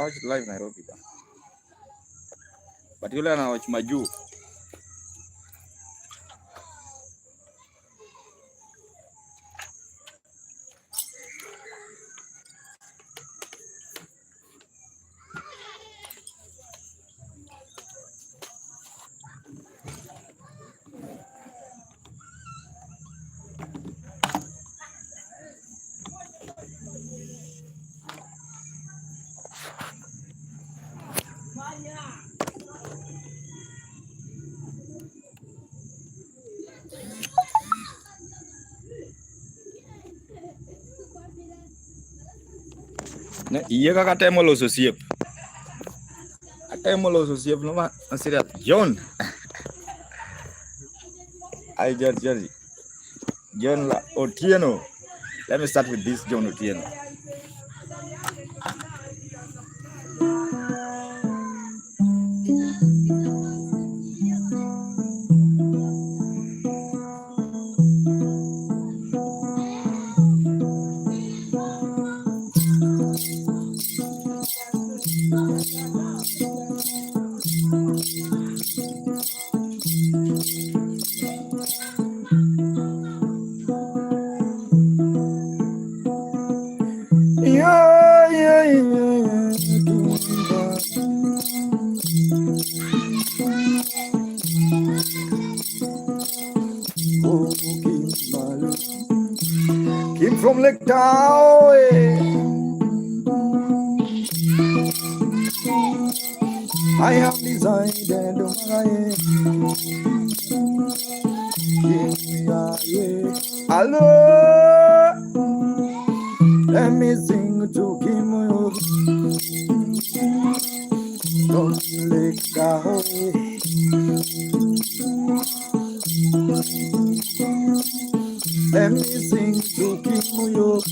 watch live Nairobi. But yule ana watch majuu. Iya kakak temo lo siap. Temo lo siap nama masih lihat John. I John Otieno. Let me start with this John Otieno. Came from Lake Town. I have decided hello, let me sing to Kim from Lake Town. Let me sing to Kimuyo.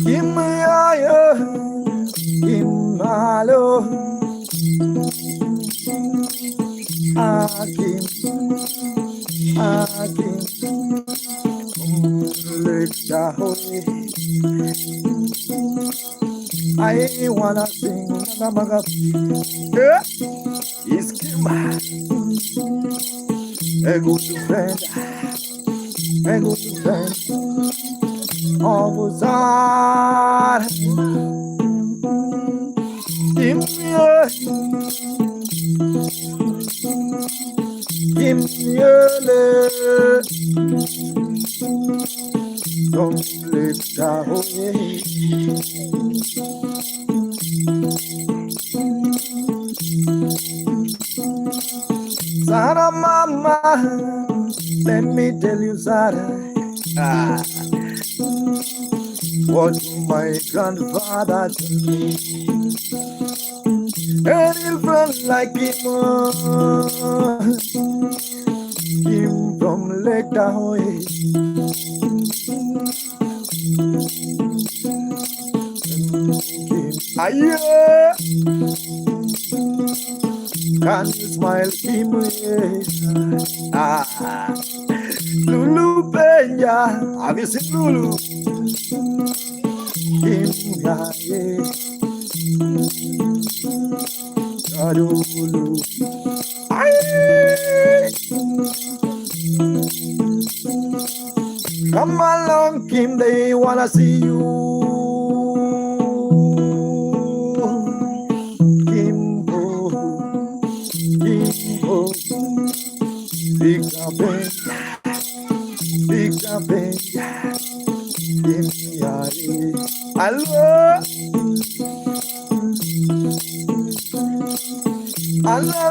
Kimaya, Kimalo, Akim, I wanna sing Maga. It's Kima. A good friend, almost are. Give me a love. Don't let away. Sarah mama, let me tell you, Sarah, what my grandfather told me. A real friend like him from Lake Tahoe. Aye. Can you smile, Kim? Lulu Penya, have you seen Lulu? Kim, Lulu. Come along, Kim, they wanna see you. Big campaign, give me a hello,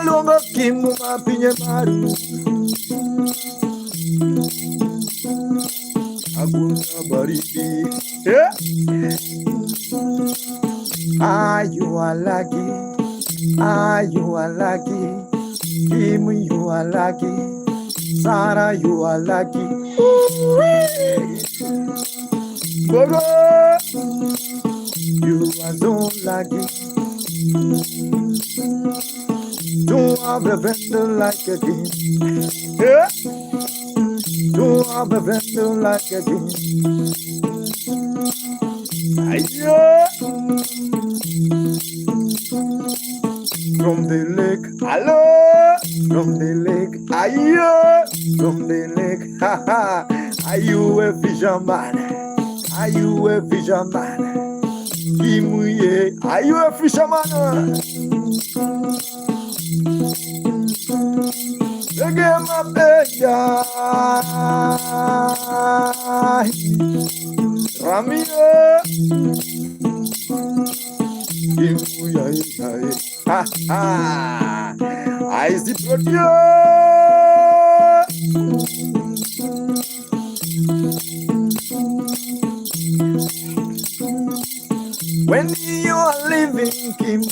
longa Kim mapinye maru, aguna baridi, you are lucky, you are lucky, Kim, you are lucky. Sarah, you are lucky. Bogo, you are so lucky. Don't have a vendor like a king. Yeah. Don't have a vendor like a king. Ayo. From the lake, hello. From the lake, ayo. From the lake, haha. Are you a fisherman? Are you a fisherman? Kimuye, are you a fisherman? Again, my beja, Ramiro, Kimuye, ha ha. I see you. When you are living, Kim.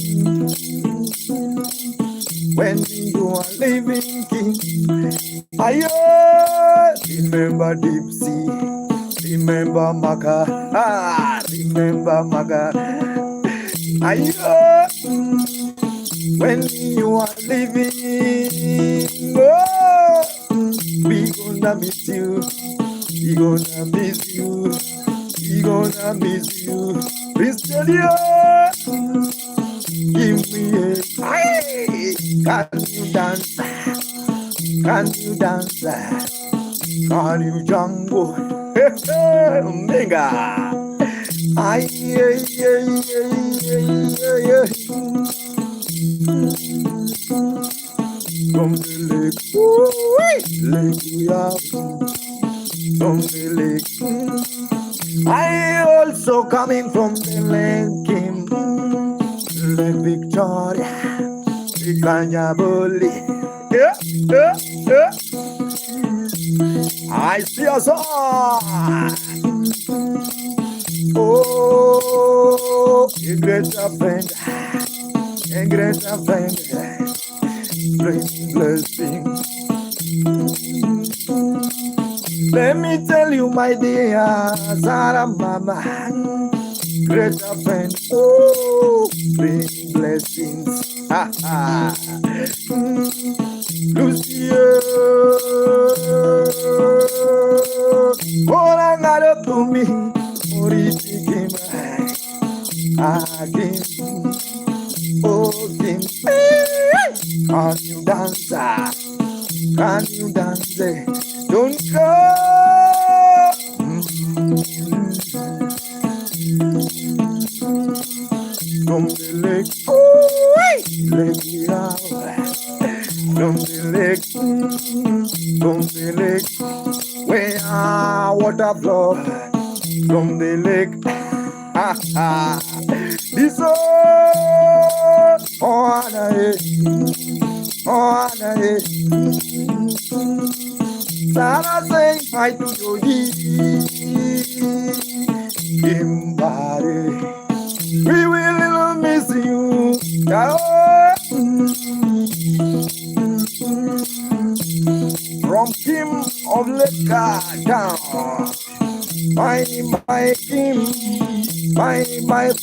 When you are living, Kim. Ayo, remember deep sea. Remember Maga. Remember Maga. Ayo, when you are living, oh, we gonna miss you. We gonna miss you. We gonna miss you. Please tell you. Give me a hey, can you dance? Can you dance? Can you jungle? Omega. Ay, ay, ay, ay, ay, ay. From the lake, lake we are. From the lake, I also coming from the lake, Lake Victoria, Ikanyabuli. Yeah, yeah, yeah. I see us all. Oh, a greater friend, a greater friend, bring blessing. Let me tell you, my dear Sarah Mama, greater friend, oh, bring blessings. Ha ha. Lucio, all I got to me, Moriti came again. Oh, Kim, can you dance? Can you dance? Don't go. From the lake, lake me out. From the lake, where water flow. From the lake, ha ha. This oh, Sarah say hi to Yogi. Kimbari, we will miss you. From Kim of Leka down, my Kim, my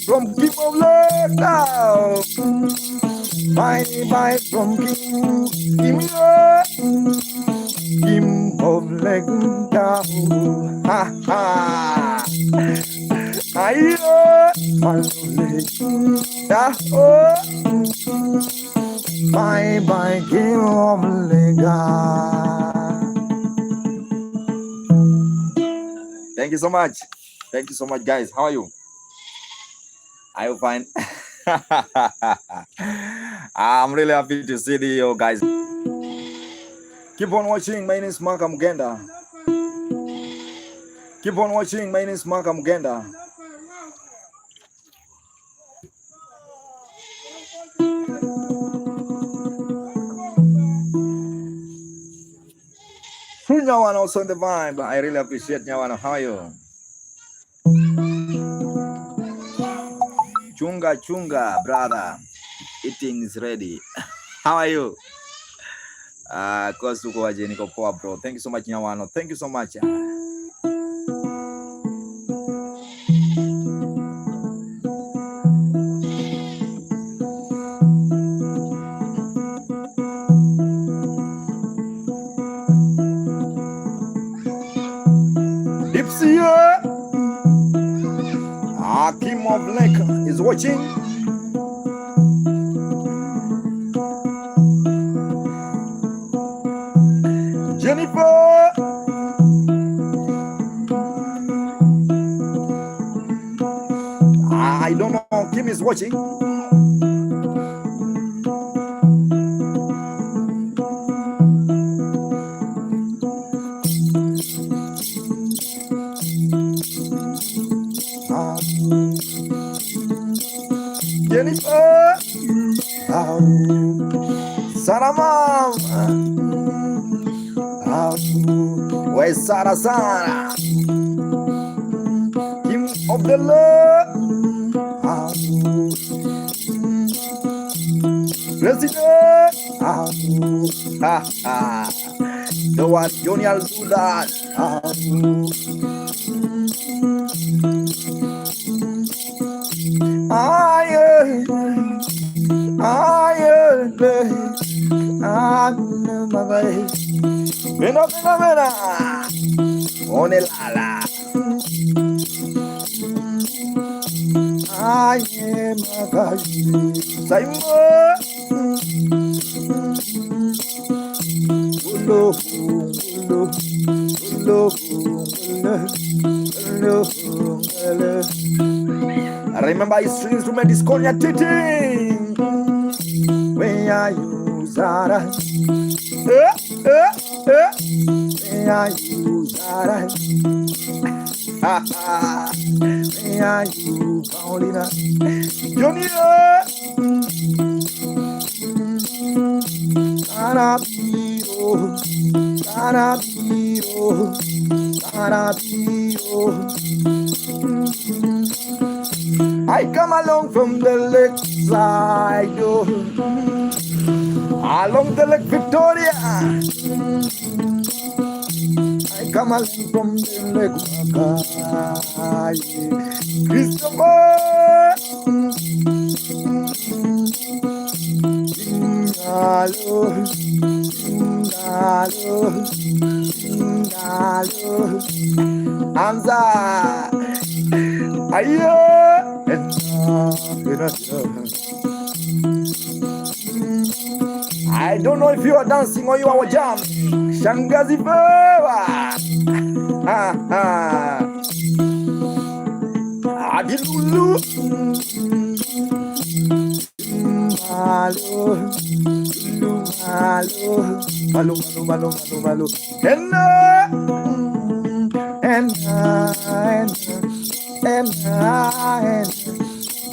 from Kim of Leka, my from Kim of Leka, ha ha. Ayo, my Kim of Leka. Thank you so much. Thank you so much, guys. How are you? Are you fine? I'm really happy to see you guys. Keep on watching. My name is Mark Mugenda. Keep on watching. My name is Mark Mugenda. Nyawan also in the vibe. I really appreciate Nyawan. How are you? Chunga, brother. Eating is ready. How are you? Cause tuko waje niko poa, bro. Thank you so much, Nyawano. Thank you so much. of Lake is watching. Jennifer. I don't know. Kim is watching. Jennifer. Saramam. Where's Sarah? Kim of the Lord. President. The one Johnny will do that. Vena. Onelala. I am a guy. Remember, his instrument is called Nyatiti. When I use that, when I use that, when I use Paulina, Johnny, I come along from the lake side, along the Lake Victoria. I come along from the Lake Makai, Christopher. Hamza, ayo, I don't know if you are dancing or you are jam. Shangazi Baba. Adilulu. Malu.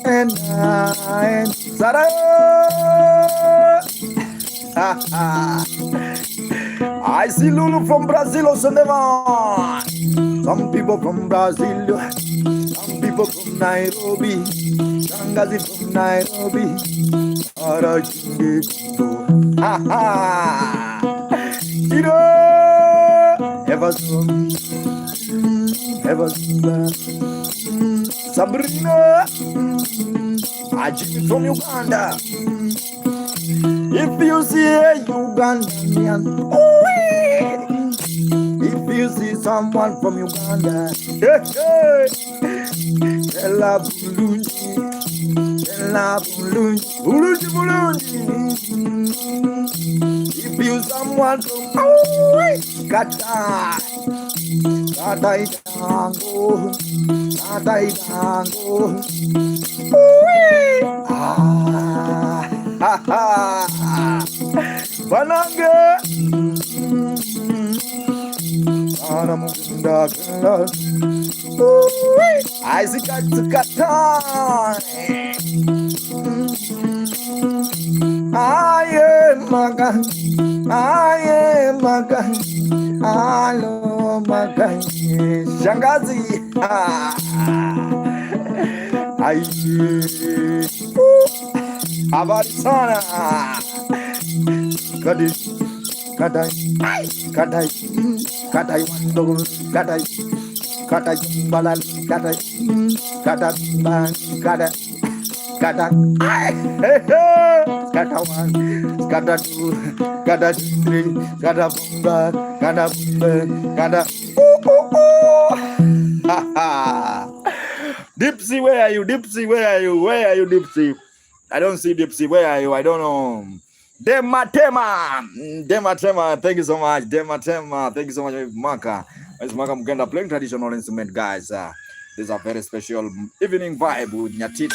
And Sarah. I see Lulu from Brazil also never. Some people from Brazil, some people from Nairobi, Shangazi from Nairobi. You know, ever Sabrina, Ajit from Uganda. If you see a Ugandan, if you see someone from Uganda, Ella Bulunji, if you someone from Qatar, Bananga I see Qatar. I am Magan. Hello, Magan. Shangazi. Avarisana. Kadai wando, kadai balal, kadai Kata one, kata two, kata three, kata four, kata Dipsy, where are you? Dipsy, where are you? Where are you, Dipsy? I don't see Dipsy. Where are you? I don't know. Dematema, thank you so much. Dematema, thank you so much, Maka. It's Maka Mugenda playing traditional instrument, guys. This is a very special evening vibe with Nyatiti.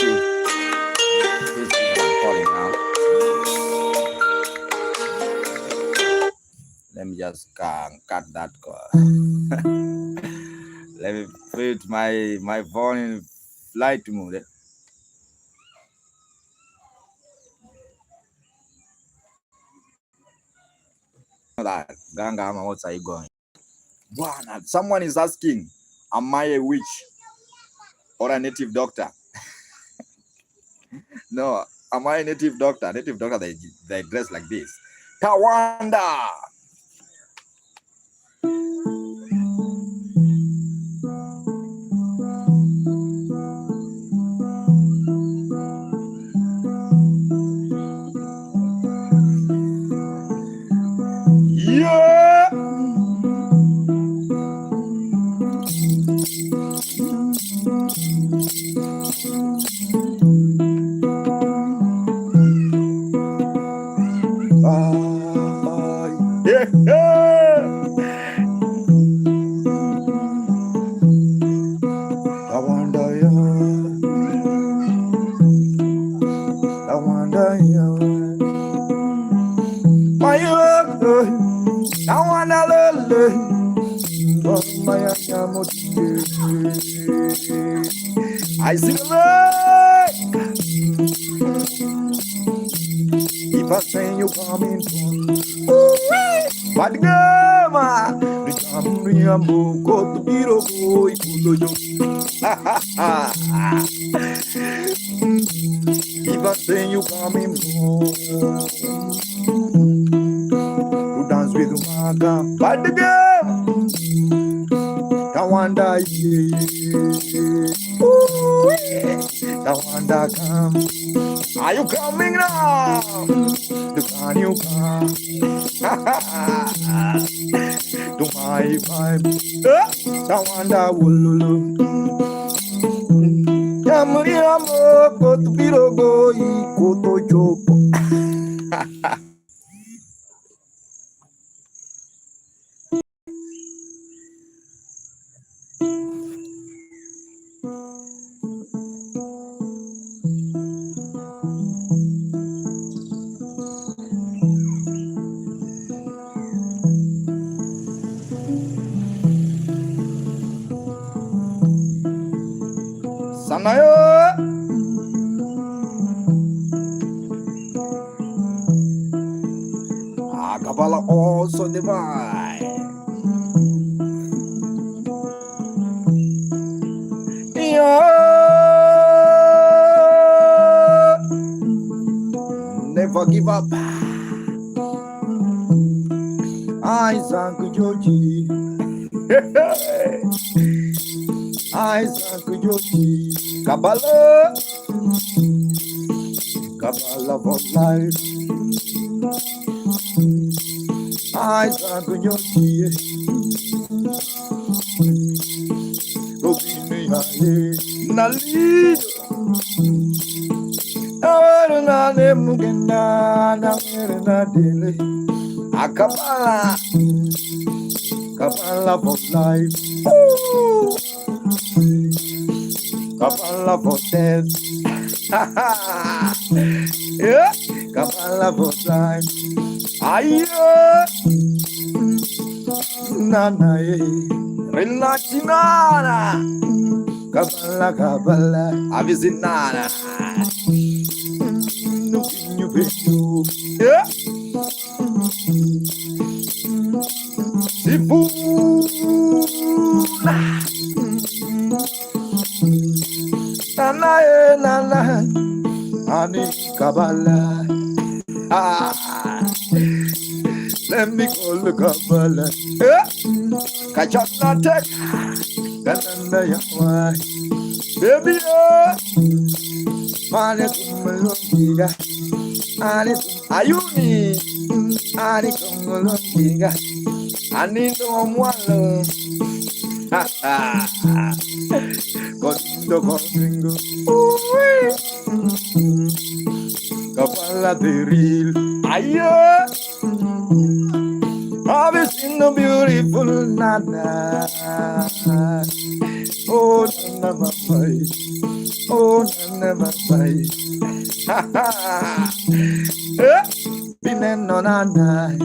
This is what I'm calling now. Let me just cut that call. Let me put my phone in flight mode. That Ganga, what's are you going? Wow, someone is asking, am I a witch or a native doctor? No, am I a native doctor? Native doctor, they dress like this. Tawanda. Yeah. I see the light. If I say you coming from, but gama, the Cambriambo, go to Biro, if I say you coming from, to dance with Maga, but the gama, Tawanda, Tawanda come. Are you coming now? Can you come to my vibe? Tawanda wululu. Yamuri amo koto birogo ikoto chopo. Sanayo. Akabala also divine. Never give up. Isaac Joji. Isaac Joji. Kabbalah for life. Isaac Joji. Robini Hale. Nalid. Awarana Mugenda. Namerana Dele. Akabala. Kabbalah for life. Kabbalah for death. Yeah. Kabbalah for life. Ayo. Nana Relaxinana. Kabbalah Avizinana. Nukinyu Betu. Yeah. Sifuna. Nana Ani Kabbalah. Let me call the Kabbalah. Kachanatek. Gananda Yahweh. Baby, Manikumulungiga. Ayuni. Anikumulungiga. Anito Mwalo. the Congo. Kabala the real. Aye. Have you seen the beautiful Nana? Oh, Nana, my boy. Oh, Nana, my boy. Ha ha. Nana.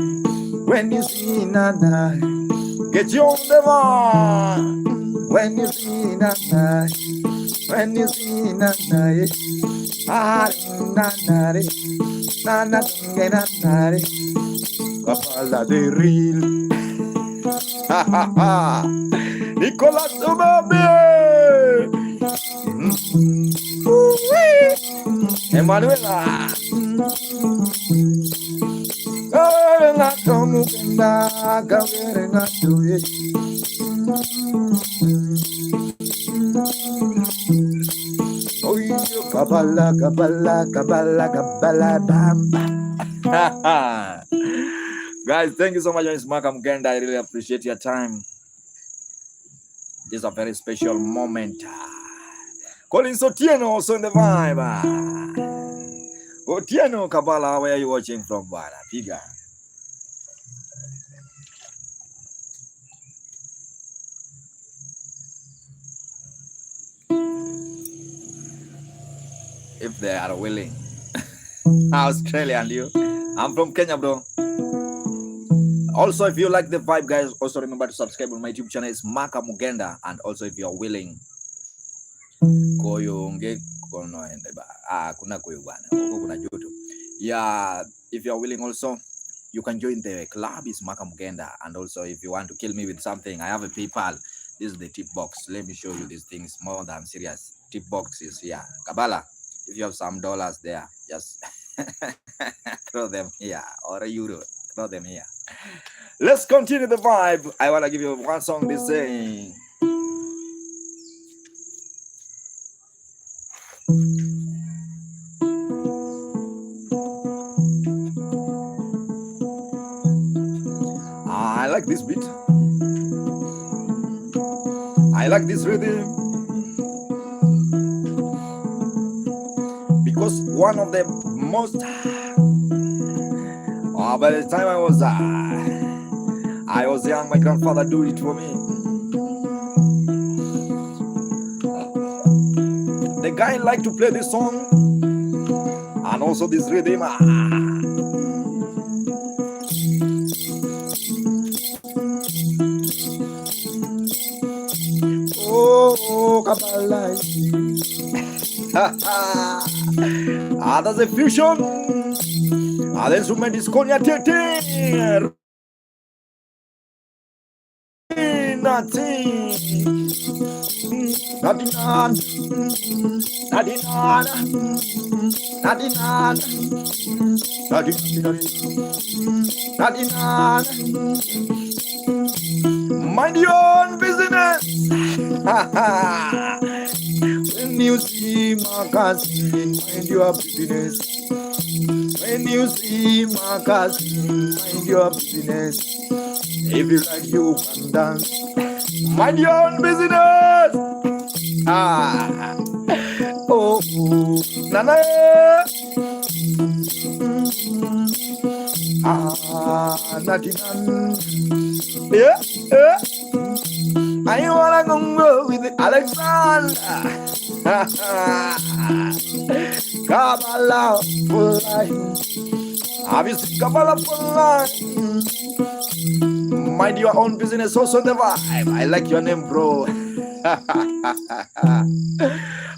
When you see Nana, get you on the one. When you see Nana, when you see Nana, ah, Nana, Nana, Nana, Kabala the real. Ha ha ha. Nicolas Umabe. Emanuela. Oh, you Kabala, Kabala, Kabala, Kabala, Bamba. Guys, thank you so much. It's Markham Genda. I really appreciate your time. This is a very special moment. Colin Sotieno also in the vibe. Otieno Kabala, where are you watching from? Piga. If they are willing. Australian, you. I'm from Kenya, bro. Also, if you like the vibe, guys, also remember to subscribe on my YouTube channel. It's Maka Mugenda. And also, if you're willing, yeah, if you're willing, also, you can join the club. It's Maka Mugenda. And also, if you want to kill me with something, I have a PayPal. This is the tip box. Let me show you these things more than serious. Tip box is here. Kabala, if you have some dollars there, just throw them here, or a euro, throw them here. Let's continue the vibe. I want to give you one song this saying. I like this beat. I like this rhythm. Because one of the most by the time I was young, my grandfather do it for me. The guy liked to play this song and also this rhythm. Oh, Kabbalah. That's a fusion. There's so many Nyatiti. Mind your own business. When you see my cousin, mind your business. When you see my cousin, mind your business. If you like, you can dance. Mind your own business. Oh, Nana. Natinan. Yeah. I wanna go with Alexander. Kabbalah for life. Have you seen Kabbalah for life? Mind your own business, also the vibe. I like your name, bro.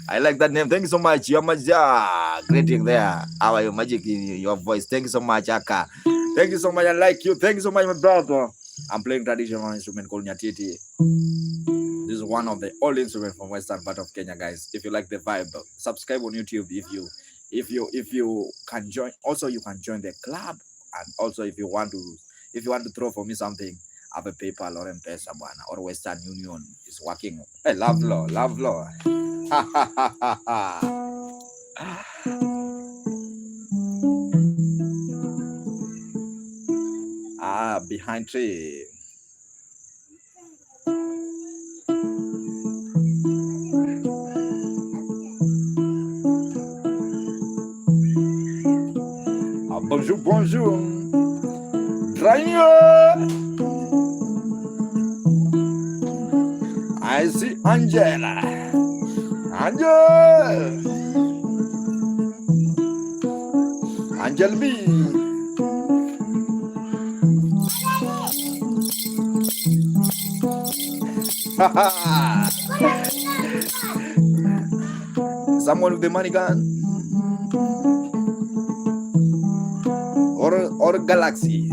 I like that name. Thank you so much. You're much greeting there. How are you? Magic in your voice. Thank you so much, Aka. Thank you so much. I like you. Thank you so much, my brother. I'm playing traditional instrument called Nyatiti. This is one of the old instruments from western part of Kenya, guys. If you like the vibe, subscribe on YouTube. If you can join, also you can join the club. And also if you want to throw for me something, have a PayPal or M-Pesa or Western Union is working. Hey, love law. Behind tree. Bonjour, bonjour. Drayo. I see Angela. Angel B. Someone with the money gun or galaxy.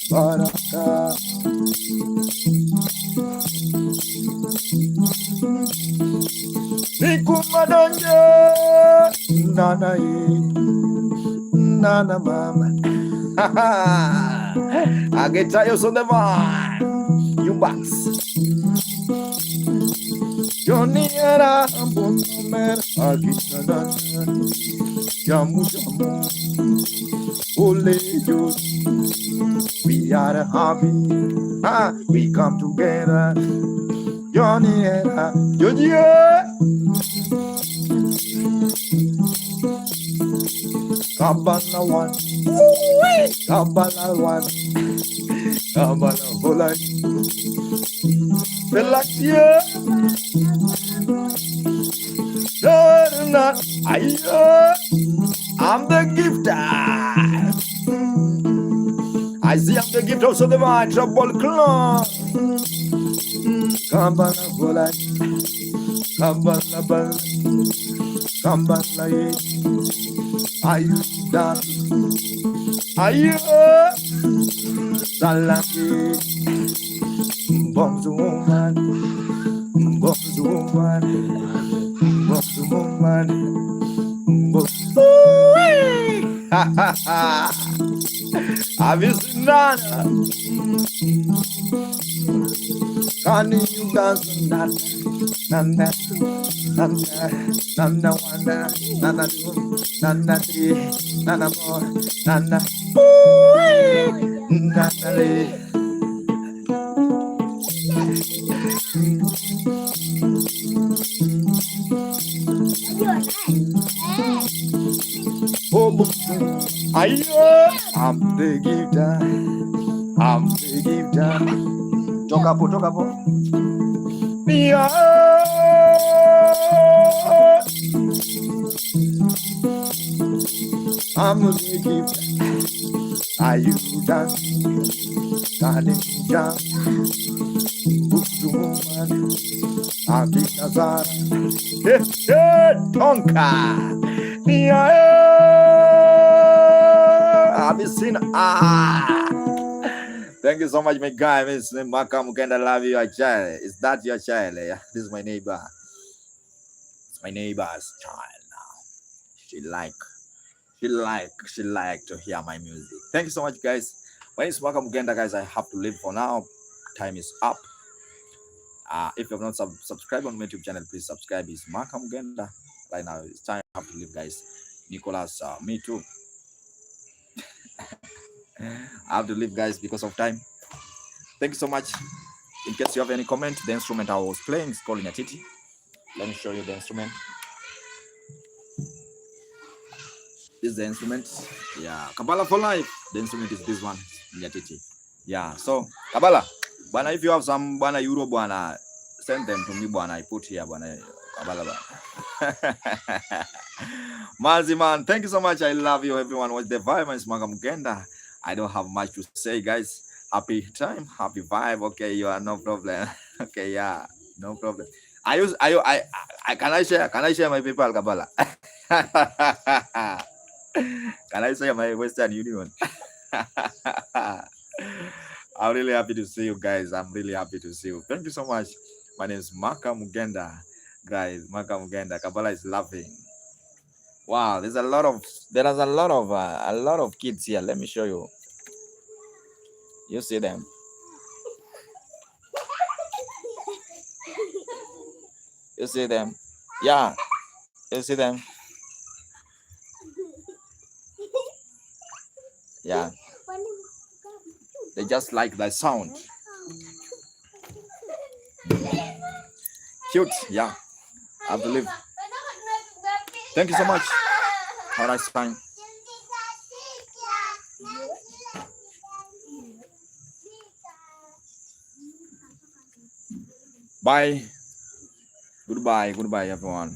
Baraka. Nikumadonje nana nana mama. I get tired on the vine. You box. Johnny era bonner agitana. Jamu jamu. Ole yo. We are happy. We come together. Johnny era Jojo. Kabala one, Kabala one, Kabala Bolan, Belakia, I'm the gifter. I see I'm the gift also the my trouble clown. Kabala Bolan, Kabala Bolan, Kabala. Are you done? Are you salami? Bombs woman, bombs woman, bombs woman, bombs. Ha ha ha! Have you seen that? Can you dance that? Nana, nana, nana, nana, nana, nana, three, nana, four, nana, nana, I'm the gifter, I'm the gifter. Toca po. I'm the gifter. Are you done? Can you jump? Book woman. I'm the Nazar. Tonka. Have you seen? Thank you so much, my guy. Miss Makam Mugenda, love you, your child. Is that your child? Yeah? This is my neighbor. It's my neighbor's child now. She like to hear my music. Thank you so much, guys. My name is Makam Mugenda, guys. I have to leave for now. Time is up. If you have not subscribed on my YouTube channel, please subscribe. It's Makam Mugenda. Right now, it's time I have to leave, guys. Nicholas, me too. I have to leave, guys, because of time. Thank you so much. In case you have any comment, the instrument I was playing is called Nyatiti. Let me show you the instrument. This is the instrument. Yeah, Kabbalah for life. The instrument is this one, Nyatiti. Yeah, so Kabbalah, Bwana, if you have some Bwana Euro, Bwana, send them to me, Bwana. I put here, Bwana Kabbalah. Mazi man, thank you so much. I love you, everyone. What's the vibe? It's Makam Mugenda. I don't have much to say, guys. Happy time, happy vibe. Okay, you are no problem. Okay, yeah, no problem. Can I share my PayPal, Kabbalah? Can I share my Western Union? I'm really happy to see you guys. I'm really happy to see you. Thank you so much. My name is Makam Mugenda. Guys, Makam Mugenda. Kabbalah is laughing. Wow, there is a lot of kids here. Let me show you. You see them? You see them? Yeah, you see them? Yeah, they just like that sound. Cute, yeah, I believe. Thank you so much. Have a nice time. Bye. Goodbye, everyone.